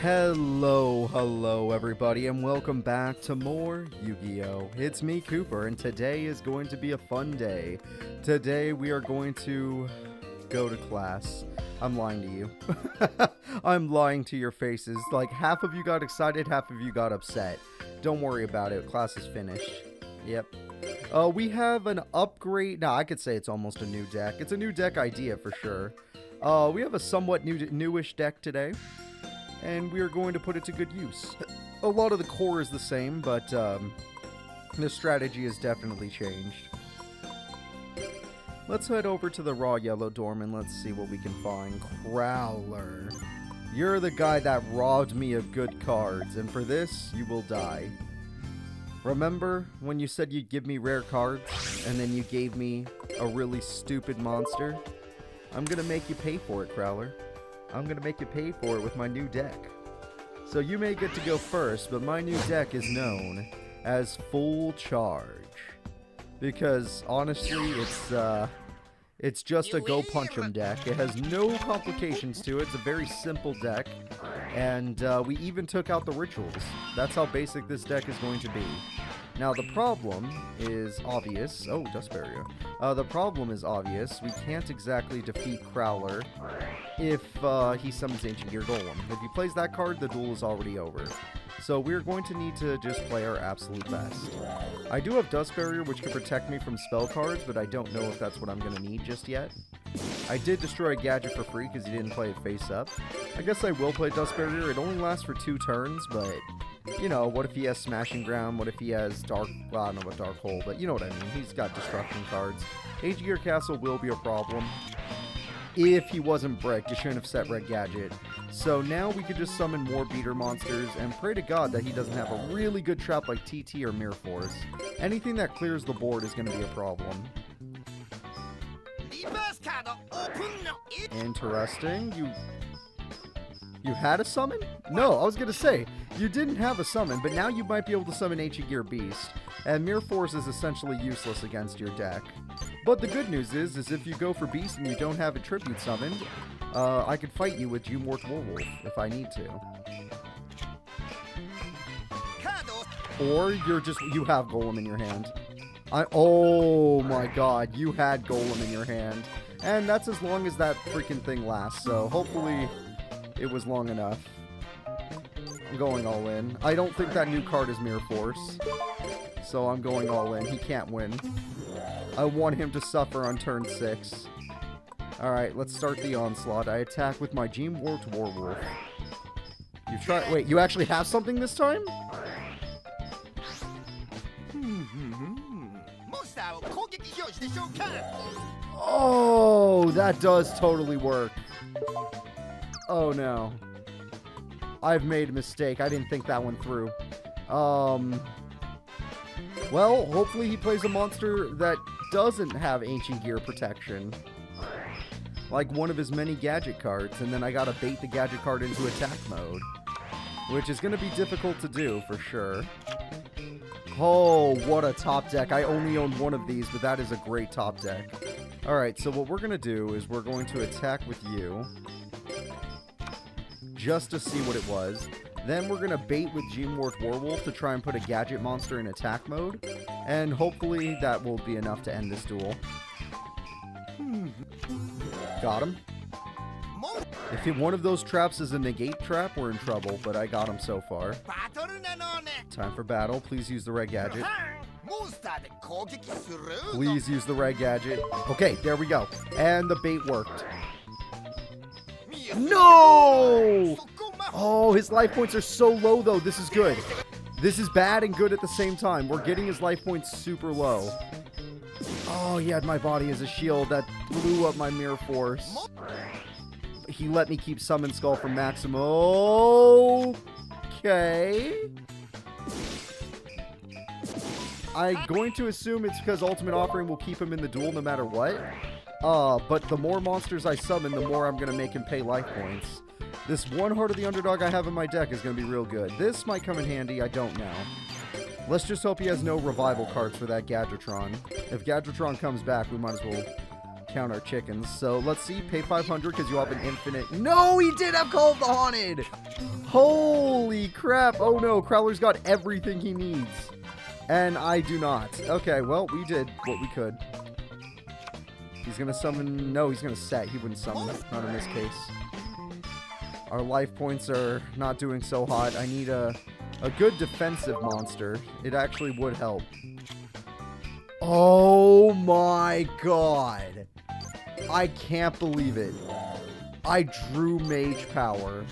Hello everybody, and welcome back to more Yu-Gi-Oh! It's me, Cooper, and today is going to be a fun day. Today we are going to go to class. I'm lying to you. I'm lying to your faces. Like, half of you got excited, half of you got upset. Don't worry about it, class is finished. Yep. We have an upgrade. Nah, I could say it's almost a new deck. It's a new deck idea for sure. We have a somewhat newish deck today, and we are going to put it to good use. A lot of the core is the same, but the strategy has definitely changed. Let's head over to the raw yellow dorm and let's see what we can find. Crowler. You're the guy that robbed me of good cards, and for this, you will die. Remember when you said you'd give me rare cards, and then you gave me a really stupid monster? I'm gonna make you pay for it, Crowler. I'm gonna make you pay for it with my new deck. So you may get to go first, but my new deck is known as Full Charge. Because, honestly, it's just a go punch 'em deck. It has no complications to it. It's a very simple deck. And we even took out the rituals. That's how basic this deck is going to be. Now, the problem is obvious. Oh, Dust Barrier. The problem is obvious. We can't exactly defeat Crowler if he summons Ancient Gear Golem. If he plays that card, the duel is already over. So we're going to need to just play our absolute best. I do have Dust Barrier, which can protect me from spell cards, but I don't know if that's what I'm going to need just yet. I did destroy a gadget for free because he didn't play it face up. I guess I will play Dust Barrier. It only lasts for 2 turns, but, you know, what if he has Smashing Ground? What if he has Dark... Well, I don't know about Dark Hole, but you know what I mean. He's got Destruction cards. Ancient Gear Castle will be a problem. If he wasn't bricked, you shouldn't have set Red Gadget. So now we could just summon more beater monsters and pray to God that he doesn't have a really good trap like TT or Mirror Force. Anything that clears the board is going to be a problem. Interesting. You had a summon? No, I was going to say, you didn't have a summon, but now you might be able to summon Ancient Gear Beast. And Mirror Force is essentially useless against your deck. But the good news is if you go for Beast and you don't have a Tribute summoned, I could fight you with G-Mort Werewolf if I need to. Or you have Golem in your hand. Oh my god, you had Golem in your hand. And that's as long as that freaking thing lasts, so hopefully it was long enough. I'm going all in. I don't think that new card is Mirror Force, so I'm going all in. He can't win. I want him to suffer on turn 6. Alright, let's start the onslaught. I attack with my G-Mort Werewolf. You try. Wait, you actually have something this time? Oh, that does totally work. Oh no. I've made a mistake. I didn't think that one through. Well, hopefully he plays a monster that doesn't have Ancient Gear protection. Like one of his many gadget cards, and then I gotta bait the gadget card into attack mode. Which is gonna be difficult to do, for sure. Oh, what a top deck. I only own one of these, but that is a great top deck. Alright, so what we're gonna do is we're going to attack with you. Just to see what it was. Then we're gonna bait with G-Mort Werewolf to try and put a gadget monster in attack mode. And hopefully that will be enough to end this duel. Got him. If one of those traps is a negate trap, we're in trouble, but I got him so far. Time for battle. Please use the red gadget. Please use the red gadget. Okay, there we go. And the bait worked. No! Oh, his life points are so low, though. This is good. This is bad and good at the same time. We're getting his life points super low. Oh, he had my body as a shield. That blew up my Mirror Force. He let me keep Summon Skull for maximum. Okay. I'm going to assume it's because Ultimate Offering will keep him in the duel no matter what. But the more monsters I summon, the more I'm going to make him pay life points. This one Heart of the Underdog I have in my deck is going to be real good. This might come in handy, I don't know. Let's just hope he has no revival cards for that Gadgetron. If Gadgetron comes back, we might as well count our chickens. So let's see, pay 500 because you have an infinite. No, he did have Call of the Haunted. Holy crap. Oh no, Crowler's got everything he needs. And I do not. Okay, well, we did what we could. He's going to summon. No, he's going to set. He wouldn't summon. Not in this case. Our life points are not doing so hot. I need a good defensive monster. It actually would help. Oh my god. I can't believe it. I drew Mage Power.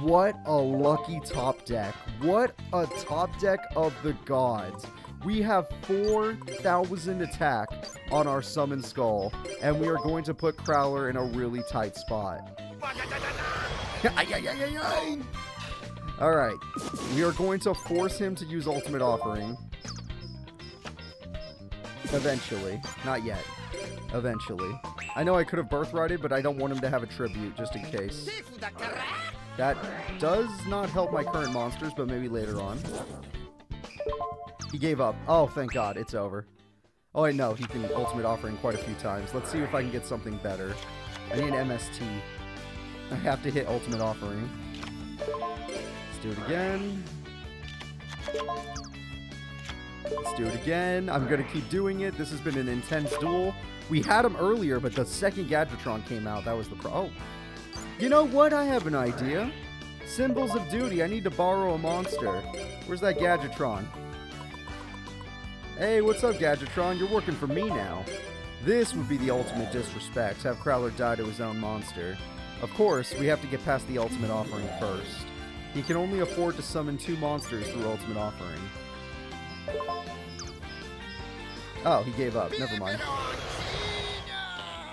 What a lucky top deck. What a top deck of the gods. We have 4,000 attack on our Summon Skull, and we are going to put Crowler in a really tight spot. Alright, we are going to force him to use Ultimate Offering. Eventually. Not yet. Eventually. I know I could have Birthrighted, but I don't want him to have a Tribute, just in case. That does not help my current monsters, but maybe later on. He gave up. Oh, thank God, it's over. Oh, wait, no, he can Ultimate Offering quite a few times. Let's see if I can get something better. I need an MST. I have to hit Ultimate Offering. Let's do it again. Let's do it again. I'm going to keep doing it. This has been an intense duel. We had him earlier, but the second Gadgetron came out. That was the Oh. You know what? I have an idea. Symbols of Duty. I need to borrow a monster. Where's that Gadgetron? Hey, what's up, Gadgetron? You're working for me now. This would be the ultimate disrespect. Have Crowler die to his own monster. Of course, we have to get past the Ultimate Offering first. He can only afford to summon 2 monsters through Ultimate Offering. Oh, he gave up. Never mind.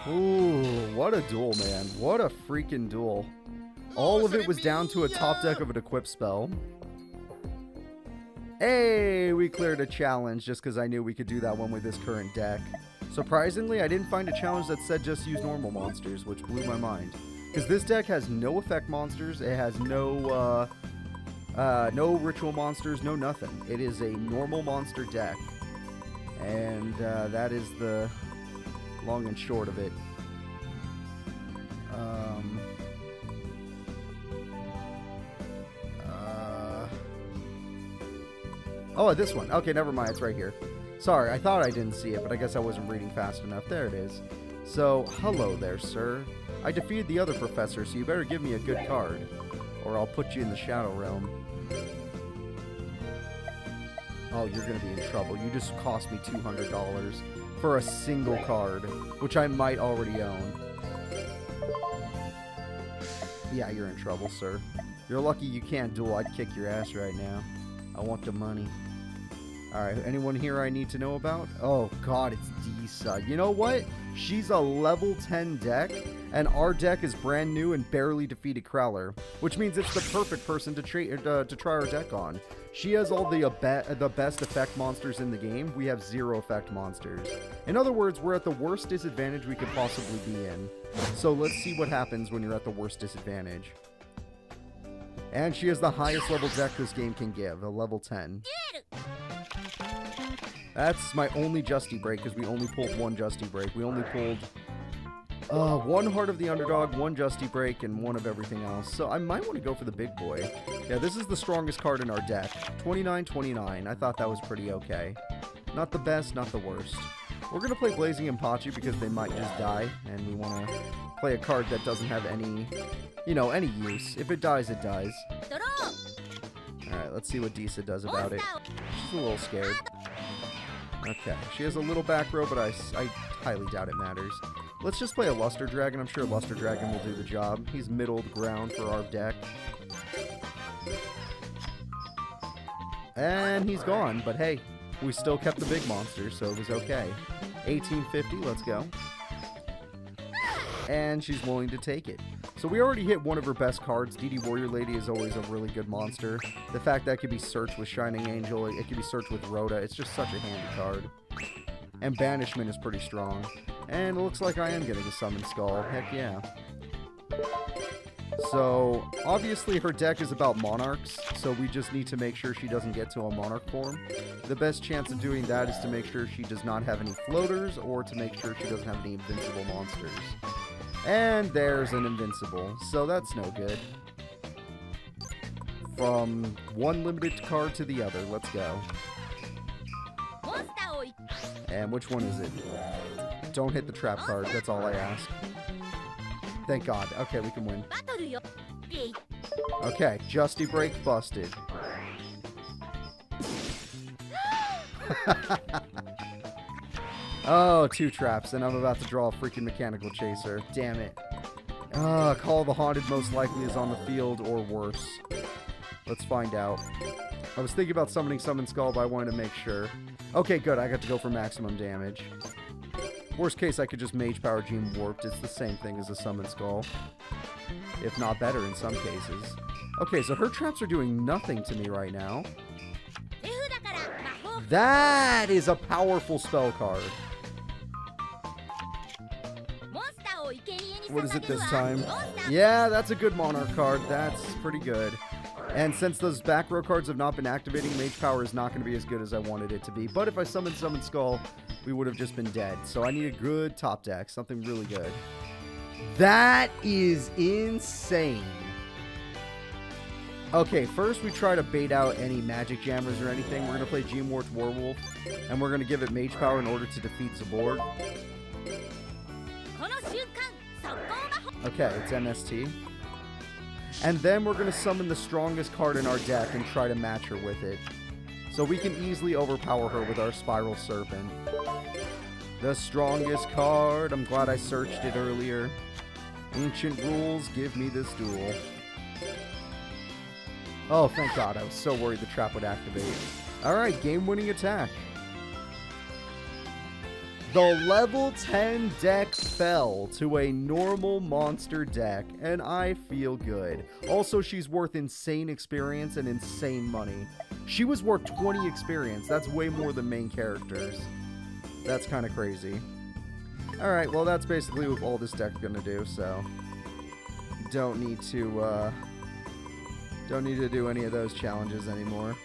Ooh, what a duel, man. What a freaking duel. All of it was down to a top deck of an equip spell. Hey, we cleared a challenge just because I knew we could do that one with this current deck. Surprisingly, I didn't find a challenge that said just use normal monsters, which blew my mind. Because this deck has no effect monsters, it has no ritual monsters, no nothing. It is a normal monster deck. And that is the long and short of it. Oh, this one. Okay, never mind. It's right here. Sorry, I thought I didn't see it, but I guess I wasn't reading fast enough. There it is. So, hello there, sir. I defeated the other professor, so you better give me a good card, or I'll put you in the Shadow Realm. Oh, you're going to be in trouble. You just cost me $200 for a single card, which I might already own. Yeah, you're in trouble, sir. You're lucky you can't duel. I'd kick your ass right now. I want the money. Alright, anyone here I need to know about? Oh, God, it's Disa. You know what? She's a level 10 deck, and our deck is brand new and barely defeated Crowler, which means it's the perfect person to try our deck on. She has all the best effect monsters in the game. We have 0 effect monsters. In other words, we're at the worst disadvantage we could possibly be in. So let's see what happens when you're at the worst disadvantage. And she has the highest level deck this game can give, a level 10. That's my only Justy Break, because we only pulled 1 Justy Break. We only pulled 1 Heart of the Underdog, 1 Justy Break, and 1 of everything else. So I might want to go for the big boy. Yeah, this is the strongest card in our deck. 29-29. I thought that was pretty okay. Not the best, not the worst. We're going to play Blazing Impachi because they might just die, and we want to play a card that doesn't have any, you know, any use. If it dies, it dies. Alright, let's see what Disa does about it. She's a little scared. Okay, she has a little back row, but I highly doubt it matters. Let's just play a Luster Dragon. I'm sure Luster Dragon will do the job. He's middle ground for our deck. And he's gone, but hey, we still kept the big monster, so it was okay. 1850, let's go. And she's willing to take it. So we already hit one of her best cards. DD Warrior Lady is always a really good monster. The fact that it could be searched with Shining Angel, it could be searched with Rhoda, it's just such a handy card. And Banishment is pretty strong. And it looks like I am getting a Summon Skull. Heck yeah. So, obviously her deck is about Monarchs, so we just need to make sure she doesn't get to a Monarch form. The best chance of doing that is to make sure she does not have any floaters, or to make sure she doesn't have any invincible monsters. And there's an invincible, so that's no good. From one limited card to the other, let's go. And which one is it? Don't hit the trap card, that's all I ask. Thank God. Okay, we can win. Okay, Justy Break busted. Oh, 2 traps, and I'm about to draw a freaking Mechanical Chaser. Damn it. Call the Haunted most likely is on the field, or worse. Let's find out. I was thinking about summoning Summon Skull, but I wanted to make sure. Okay, good. I got to go for maximum damage. Worst case, I could just Mage Power Gene Warped. It's the same thing as a Summon Skull. If not better in some cases. Okay, so her traps are doing nothing to me right now. That is a powerful spell card. What is it this time? Yeah, that's a good Monarch card. That's pretty good. And since those back row cards have not been activating, Mage Power is not going to be as good as I wanted it to be. But if I summoned Summon Skull, we would have just been dead. So I need a good top deck, something really good. That is insane. Okay, first we try to bait out any magic jammers or anything. We're going to play Gene Warped Werewolf, and we're going to give it Mage Power in order to defeat Zaborg. Okay, it's MST. And then we're going to summon the strongest card in our deck and try to match her with it. So we can easily overpower her with our Spiral Serpent. The strongest card. I'm glad I searched it earlier. Ancient Rules, give me this duel. Oh, thank God. I was so worried the trap would activate. Alright, game-winning attack. The level 10 deck fell to a normal monster deck, and I feel good. Also, she's worth insane experience and insane money. She was worth 20 experience. That's way more than main characters. That's kind of crazy. Alright, well that's basically what all this deck's gonna do, so... Don't need to do any of those challenges anymore.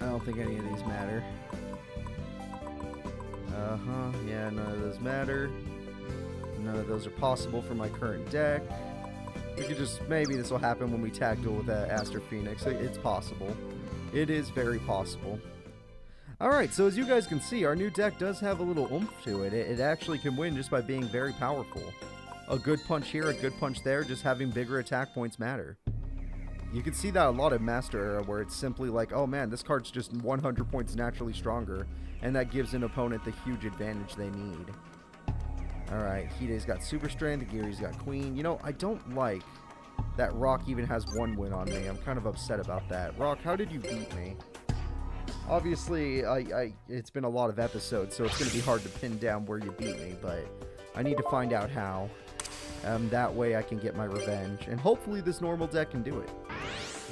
I don't think any of these matter. Yeah, none of those matter. None of those are possible for my current deck. We could just, maybe this will happen when we tag duel with Aster Phoenix. It's possible. It is very possible. Alright, so as you guys can see, our new deck does have a little oomph to it. It actually can win just by being very powerful. A good punch here, a good punch there, just having bigger attack points matter. You can see that a lot in Master Era, where it's simply like, oh man, this card's just 100 points naturally stronger, and that gives an opponent the huge advantage they need. Alright, Hide's got Super Strength, Giri's got Queen. You know, I don't like that Rock even has 1 win on me. I'm kind of upset about that. Rock, how did you beat me? Obviously, it's been a lot of episodes, so it's going to be hard to pin down where you beat me, but I need to find out how. That way I can get my revenge, and hopefully this normal deck can do it.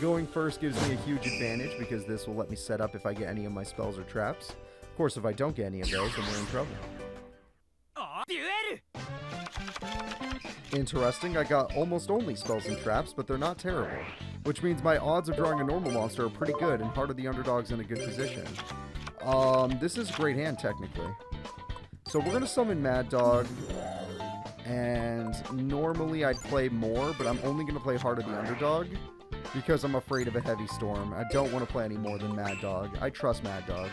Going first gives me a huge advantage, because this will let me set up if I get any of my spells or traps. Of course, if I don't get any of those, then we're in trouble. Interesting, I got almost only spells and traps, but they're not terrible. Which means my odds of drawing a normal monster are pretty good, and Heart of the Underdog's in a good position. This is a great hand, technically. So we're going to summon Mad Dog, and normally I'd play more, but I'm only going to play Heart of the Underdog, because I'm afraid of a Heavy Storm. I don't want to play any more than Mad Dog. I trust Mad Dog.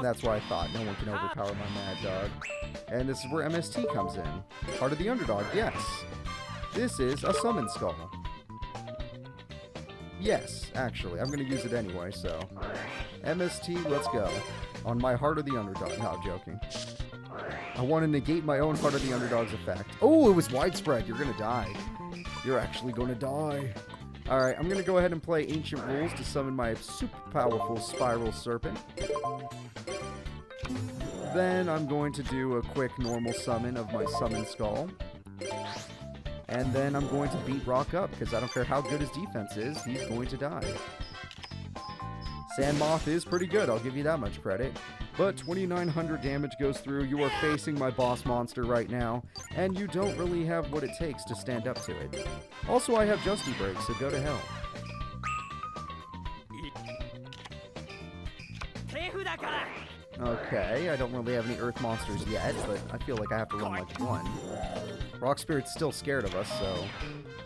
That's why I thought no one can overpower my Mad Dog. And this is where MST comes in. Heart of the Underdog, yes. This is a Summon Skull. Yes, actually. I'm going to use it anyway, so... MST, let's go. On my Heart of the Underdog. No, I'm joking. I want to negate my own Heart of the Underdog's effect. Oh, it was widespread. You're going to die. You're actually going to die. Alright, I'm going to go ahead and play Ancient Rules to summon my super powerful Spiral Serpent. Then I'm going to do a quick normal summon of my Summon Skull. And then I'm going to beat Rock up, because I don't care how good his defense is, he's going to die. Sand Moth is pretty good, I'll give you that much credit. But 2,900 damage goes through. You are facing my boss monster right now, and you don't really have what it takes to stand up to it. Also, I have Justy Break, so go to hell. Okay, I don't really have any Earth monsters yet, but I feel like I have to run like one. Rock Spirit's still scared of us, so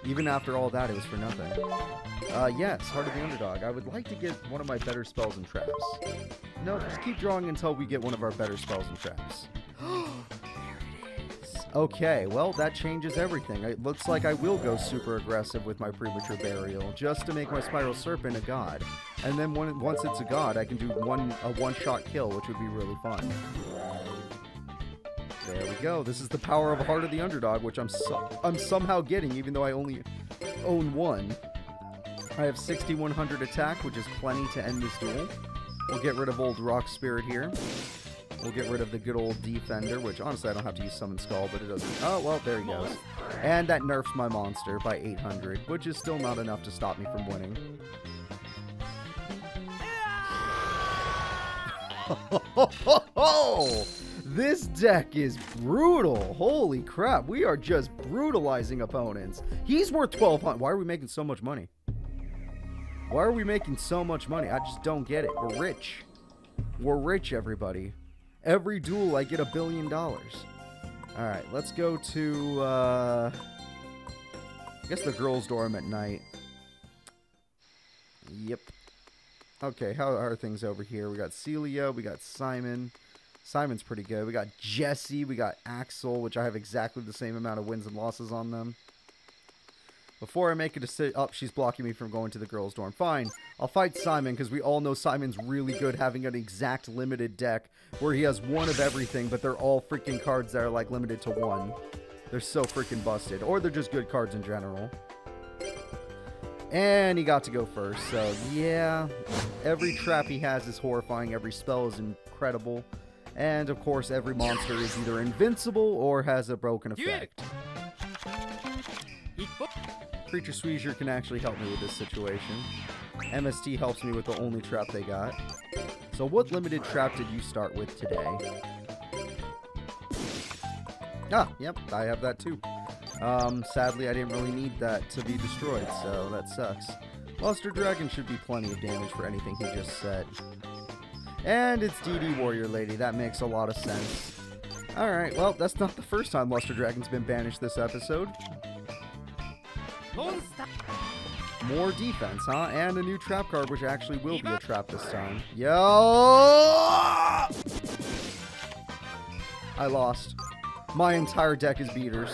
even after all that, it was for nothing. Yes, Heart of the Underdog. I would like to get one of my better spells and traps. No, just keep drawing until we get one of our better spells and traps. There it is. Okay, well, that changes everything. It looks like I will go super aggressive with my Premature Burial, just to make my Spiral Serpent a god. And then once it's a god, I can do a one-shot kill, which would be really fun. There we go. This is the power of Heart of the Underdog, which I'm somehow getting, even though I only own one. I have 6,100 attack, which is plenty to end this duel. We'll get rid of old Rock Spirit here. We'll get rid of the good old Defender, which honestly I don't have to use Summon Skull, but it doesn't. Oh, well, there he goes. And that nerfs my monster by 800, which is still not enough to stop me from winning. This deck is brutal. Holy crap. We are just brutalizing opponents. He's worth 1,200. Why are we making so much money? Why are we making so much money? I just don't get it. We're rich. We're rich, everybody. Every duel, I get $1 billion. Alright, let's go to, I guess the girls' dorm at night. Yep. Okay, how are things over here? We got Celia, we got Simon. Simon's pretty good. We got Jesse, we got Axel, which I have exactly the same amount of wins and losses on them. Before I make a decision... Oh, she's blocking me from going to the girls' dorm. Fine. I'll fight Simon, because we all know Simon's really good having an exact limited deck where he has one of everything, but they're all freaking cards that are, like, limited to one. They're so freaking busted. Or they're just good cards in general. And he got to go first, so, yeah. Every trap he has is horrifying. Every spell is incredible. And, of course, every monster is either invincible or has a broken effect. Creature Squeezer can actually help me with this situation. MST helps me with the only trap they got. So what limited trap did you start with today? Ah, yep, I have that too. Sadly, I didn't really need that to be destroyed, so that sucks. Luster Dragon should be plenty of damage for anything he just said. And it's DD Warrior Lady. That makes a lot of sense. Alright, well, that's not the first time Luster Dragon's been banished this episode. More defense, huh? And a new trap card, which actually will be a trap this time. Yo! I lost. My entire deck is beaters.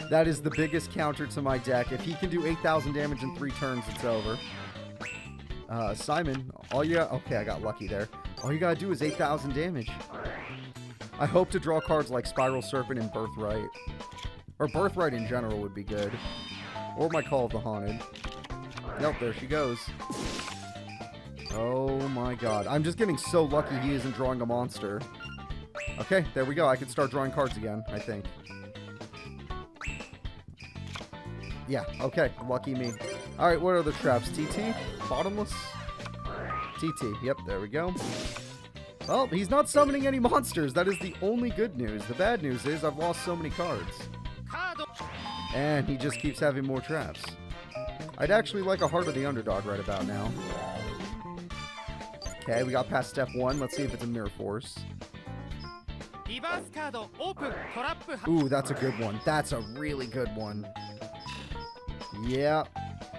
That is the biggest counter to my deck. If he can do 8,000 damage in 3 turns, it's over. Simon, okay, I got lucky there. All you gotta do is 8,000 damage. I hope to draw cards like Spiral Serpent and Birthright. Or Birthright in general would be good. Or my Call of the Haunted. Nope, there she goes. Oh my god. I'm just getting so lucky he isn't drawing a monster. Okay, there we go. I can start drawing cards again, I think. Yeah, okay. Lucky me. Alright, what are the traps? TT? Bottomless? TT. Yep, there we go. Well, he's not summoning any monsters. That is the only good news. The bad news is I've lost so many cards. And he just keeps having more traps. I'd actually like a Heart of the Underdog right about now. Okay, we got past step 1. Let's see if it's a Mirror Force. Ooh, that's a good one. That's a really good one. Yeah.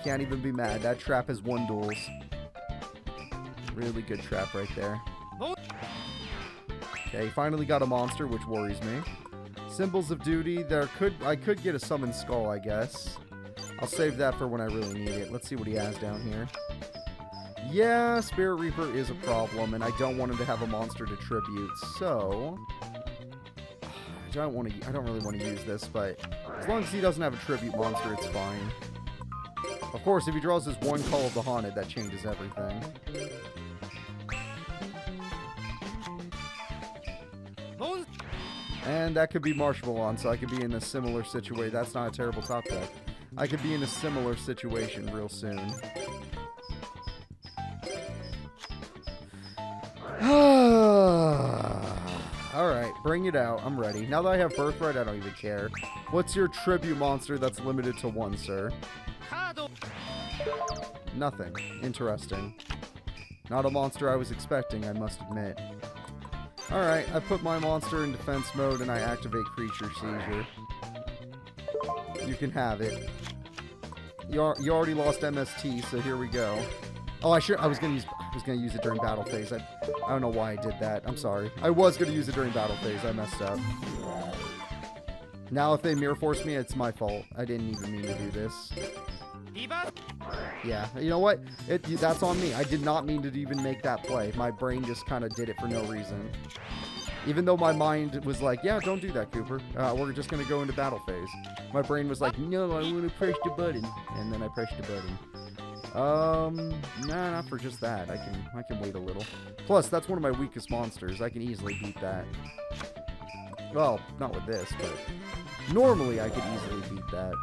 Can't even be mad. That trap has 1 duels. Really good trap right there. Okay, finally got a monster, which worries me. Symbols of Duty. I could get a Summon Skull, I guess. I'll save that for when I really need it. Let's see what he has down here. Yeah, Spirit Reaper is a problem, and I don't want him to have a monster to tribute, so I don't really want to use this, but as long as he doesn't have a tribute monster, it's fine. Of course, if he draws his 1 Call of the Haunted, that changes everything. And that could be Marshmallow, so I could be in a similar situation. That's not a terrible top deck. I could be in a similar situation real soon. Alright, bring it out. I'm ready. Now that I have Birthright, I don't even care. What's your tribute monster that's limited to 1, sir? Nothing. Interesting. Not a monster I was expecting, I must admit. Alright, I put my monster in defense mode and I activate Creature Seizure. You can have it. You already lost MST, so here we go. Oh, I was gonna use it during battle phase. I don't know why I did that. I'm sorry. I was gonna use it during battle phase. I messed up. Now if they Mirror Force me, it's my fault. I didn't even mean to do this. Yeah, you know what? That's on me. I did not mean to even make that play. My brain just kind of did it for no reason. Even though my mind was like, yeah, don't do that, Cooper. We're just going to go into battle phase. My brain was like, no, I want to press the button. And then I pressed the button. Nah, not for just that. I can wait a little. Plus, that's one of my weakest monsters. I can easily beat that. Well, not with this, but normally I could easily beat that.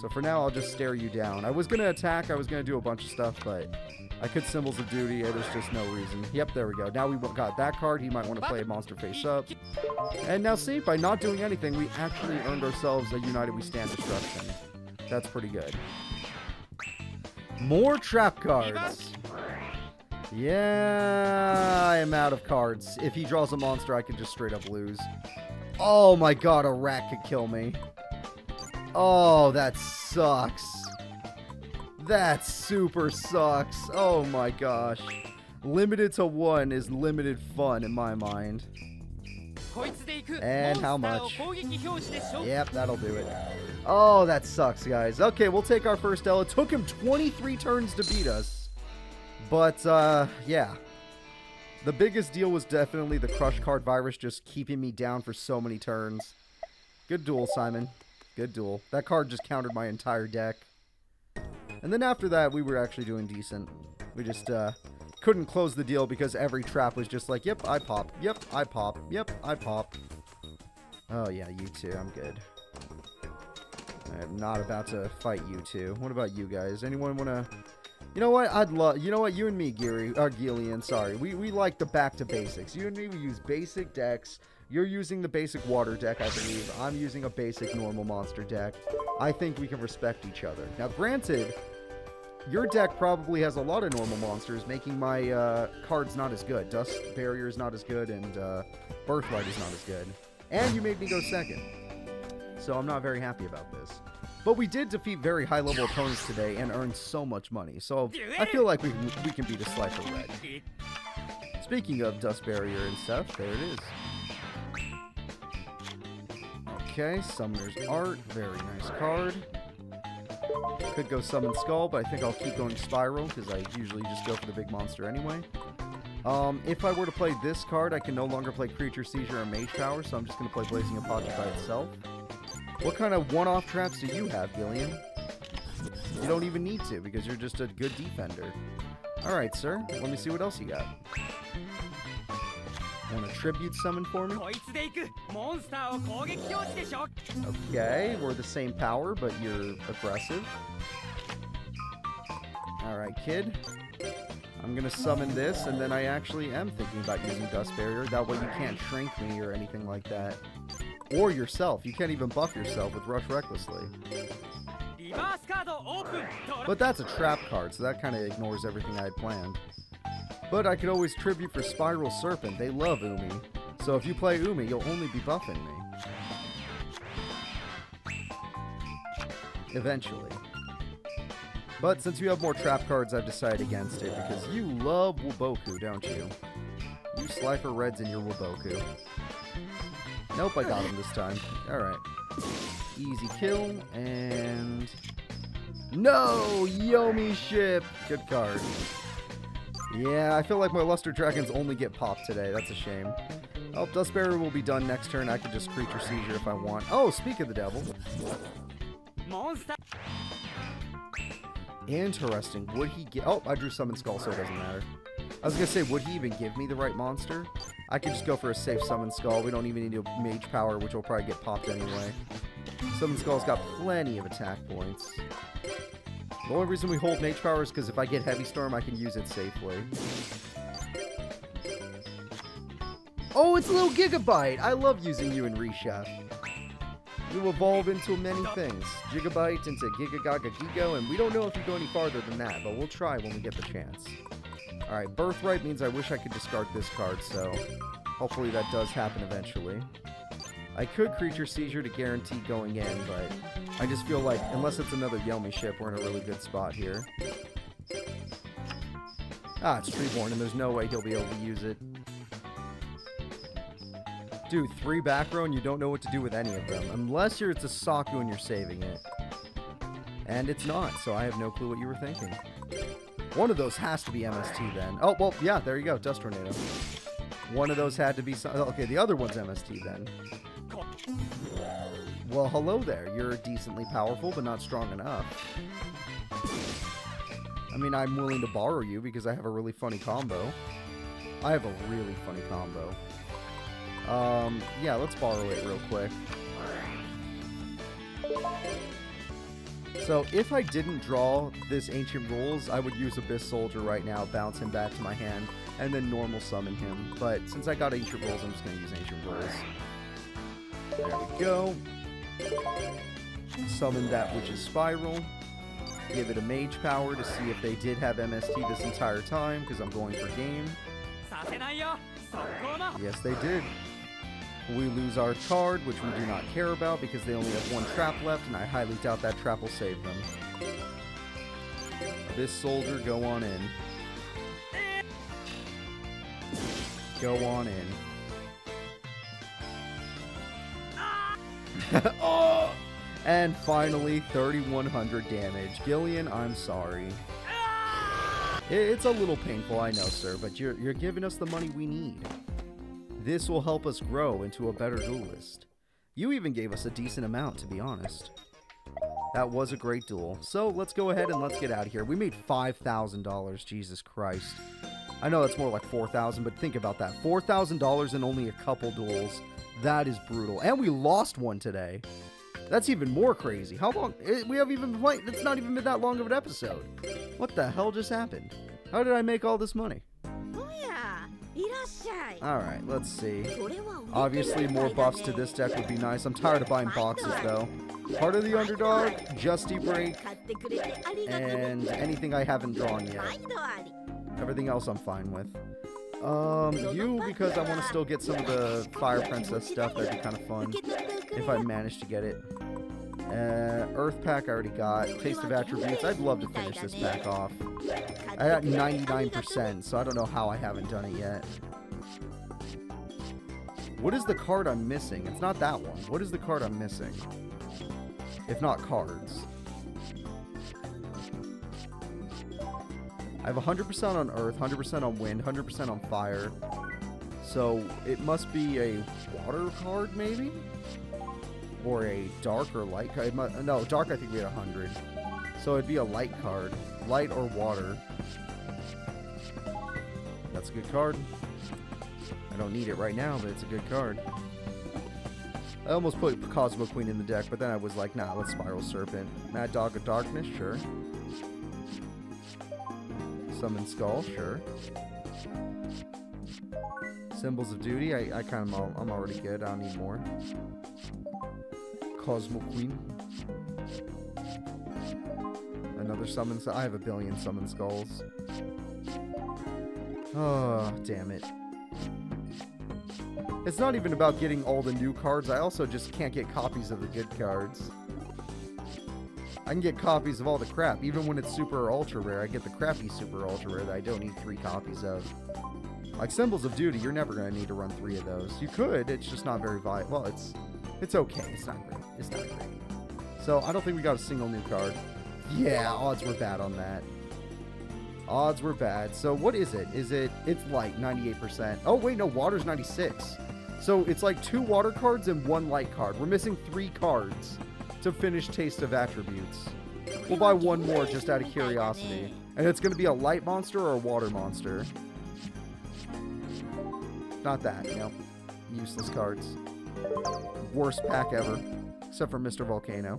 So for now, I'll just stare you down. I was going to attack. I was going to do a bunch of stuff, but I could Symbols of Duty. There's just no reason. Yep, there we go. Now we got that card. He might want to play a monster face up. And now see, by not doing anything, we actually earned ourselves a United We Stand Destruction. That's pretty good. More trap cards. Yeah, I am out of cards. If he draws a monster, I can just straight up lose. Oh my god, a rat could kill me. Oh, that sucks. That super sucks. Oh my gosh. Limited to 1 is limited fun in my mind. And how much? Yep, that'll do it. Oh, that sucks, guys. Okay, we'll take our first L. It took him 23 turns to beat us. But, yeah. The biggest deal was definitely the Crush Card Virus just keeping me down for so many turns. Good duel, Simon. Good duel. That card just countered my entire deck. And then after that, we were actually doing decent. We just, couldn't close the deal because every trap was just like, yep, I pop. Yep, I pop. Yep, I pop. Oh, yeah, you two. I'm good. I'm not about to fight you two. What about you guys? Anyone want to... You know what? I'd love... You know what? You and me, Gillian, sorry. We like the back to basics. You and me, we use basic decks. You're using the basic water deck, I believe. I'm using a basic normal monster deck. I think we can respect each other. Now, granted, your deck probably has a lot of normal monsters, making my cards not as good. Dust Barrier is not as good, and Birthright is not as good. And you made me go second. So I'm not very happy about this. But we did defeat very high-level opponents today and earned so much money. So I feel like we can beat a Slifer Red. Speaking of Dust Barrier and stuff, there it is. Okay, Summoner's Art, very nice card. Could go Summon Skull, but I think I'll keep going Spiral, because I usually just go for the big monster anyway. If I were to play this card, I can no longer play Creature Seizure or Mage Power, so I'm just going to play Blazing Apothecary by itself. What kind of one-off traps do you have, Gillian? You don't even need to, because you're just a good defender. Alright, sir. Let me see what else you got. Want a tribute summon for me? Okay, we're the same power, but you're aggressive. Alright, kid. I'm gonna summon this, and then I actually am thinking about using Dust Barrier. That way you can't shrink me or anything like that. Or yourself. You can't even buff yourself with Rush Recklessly. But that's a trap card, so that kind of ignores everything I had planned. But I could always tribute for Spiral Serpent. They love Umi. So if you play Umi, you'll only be buffing me. Eventually. But since you have more trap cards, I've decided against it, because you love Waboku, don't you? You Slifer Reds in your Waboku. Nope, I got him this time. Alright. Easy kill, and... No! Yomi Ship! Good card. Yeah, I feel like my Luster Dragons only get popped today. That's a shame. Oh, Dust Barrier will be done next turn. I could just Creature Seizure if I want. Oh, speak of the devil. Interesting. Would he get... Oh, I drew Summon Skull, so it doesn't matter. I was going to say, would he even give me the right monster? I could just go for a safe Summon Skull. We don't even need a Mage Power, which will probably get popped anyway. Summon Skull's got plenty of attack points. The only reason we hold Mage Power is because if I get Heavy Storm, I can use it safely. Oh, it's a little Gigabyte. I love using you in Reshef. You evolve into many things. Gigabyte into Gigagaga Gigo, and we don't know if you go any farther than that, but we'll try when we get the chance. Alright, Birthright means I wish I could discard this card, so hopefully that does happen eventually. I could Creature Seizure to guarantee going in, but I just feel like, unless it's another Yelmy ship, we're in a really good spot here. Ah, it's Treeborn, and there's no way he'll be able to use it. Dude, 3 back row and you don't know what to do with any of them. Unless it's a Saku and you're saving it. And it's not, so I have no clue what you were thinking. One of those has to be MST then. Oh, well, yeah, there you go, Dust Tornado. One of those had to be... Okay, the other one's MST then. Well, hello there. You're decently powerful, but not strong enough. I mean, I'm willing to borrow you because I have a really funny combo. I have a really funny combo. Yeah, let's borrow it real quick. So, if I didn't draw this Ancient Rules, I would use Abyss Soldier right now, bounce him back to my hand, and then normal summon him. But since I got Ancient Rules, I'm just going to use Ancient Rules. There we go. Summon that Witch's Spiral. Give it a Mage Power to see if they did have MST this entire time, because I'm going for game. Yes, they did. We lose our card, which we do not care about because they only have 1 trap left, and I highly doubt that trap will save them. This soldier, go on in. Go on in. Oh! And finally, 3,100 damage. Gillian, I'm sorry. It's a little painful, I know, sir, but you're giving us the money we need. This will help us grow into a better duelist. You even gave us a decent amount, to be honest. That was a great duel. So, let's go ahead and let's get out of here. We made $5,000, Jesus Christ. I know that's more like $4,000, but think about that. $4,000 in only a couple duels. That is brutal. And we lost one today. That's even more crazy. How long? We haven't even been playing. It's not even been that long of an episode. What the hell just happened? How did I make all this money? Alright, let's see. Obviously, more buffs to this deck would be nice. I'm tired of buying boxes, though. Part of the Underdog, Justy Break, and anything I haven't drawn yet. Everything else I'm fine with. You, because I want to still get some of the Fire Princess stuff. That'd be kind of fun, if I manage to get it. Earth Pack I already got. Taste of Attributes. I'd love to finish this pack off. I got 99%, so I don't know how I haven't done it yet. What is the card I'm missing? It's not that one. What is the card I'm missing? If not cards. I have 100% on Earth, 100% on Wind, 100% on Fire. So it must be a Water card, maybe? Or a Dark or Light card. No, Dark I think we had 100. So it'd be a Light card. Light or Water. That's a good card. I don't need it right now, but it's a good card. I almost put Cosmo Queen in the deck, but then I was like, nah, let's Spiral Serpent. Mad Dog of Darkness, sure. Summon Skull, sure. Symbols of Duty, I'm already good. I don't need more. Cosmo Queen. Another summon. I have a billion Summon Skulls. Oh, damn it. It's not even about getting all the new cards. I also just can't get copies of the good cards. I can get copies of all the crap. Even when it's super or ultra rare, I get the crappy super or ultra rare that I don't need 3 copies of. Like Symbols of Duty, you're never going to need to run 3 of those. You could, it's just not very viable. Well, it's okay. It's not great. It's not great. So, I don't think we got a single new card. Yeah, odds were bad on that. Odds were bad. So, what is it? It's light, 98%. Oh, wait, no, water's 96. So, it's like 2 water cards and 1 light card. We're missing 3 cards to finish Taste of Attributes. We'll buy 1 more just out of curiosity. And it's going to be a light monster or a water monster. Not that, you know. Useless cards. Worst pack ever. Except for Mr. Volcano.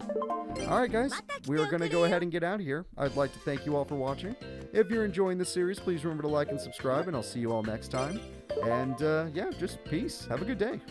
Alright guys, we are going to go ahead and get out of here. I'd like to thank you all for watching. If you're enjoying this series, please remember to like and subscribe, and I'll see you all next time. And, yeah, just peace. Have a good day.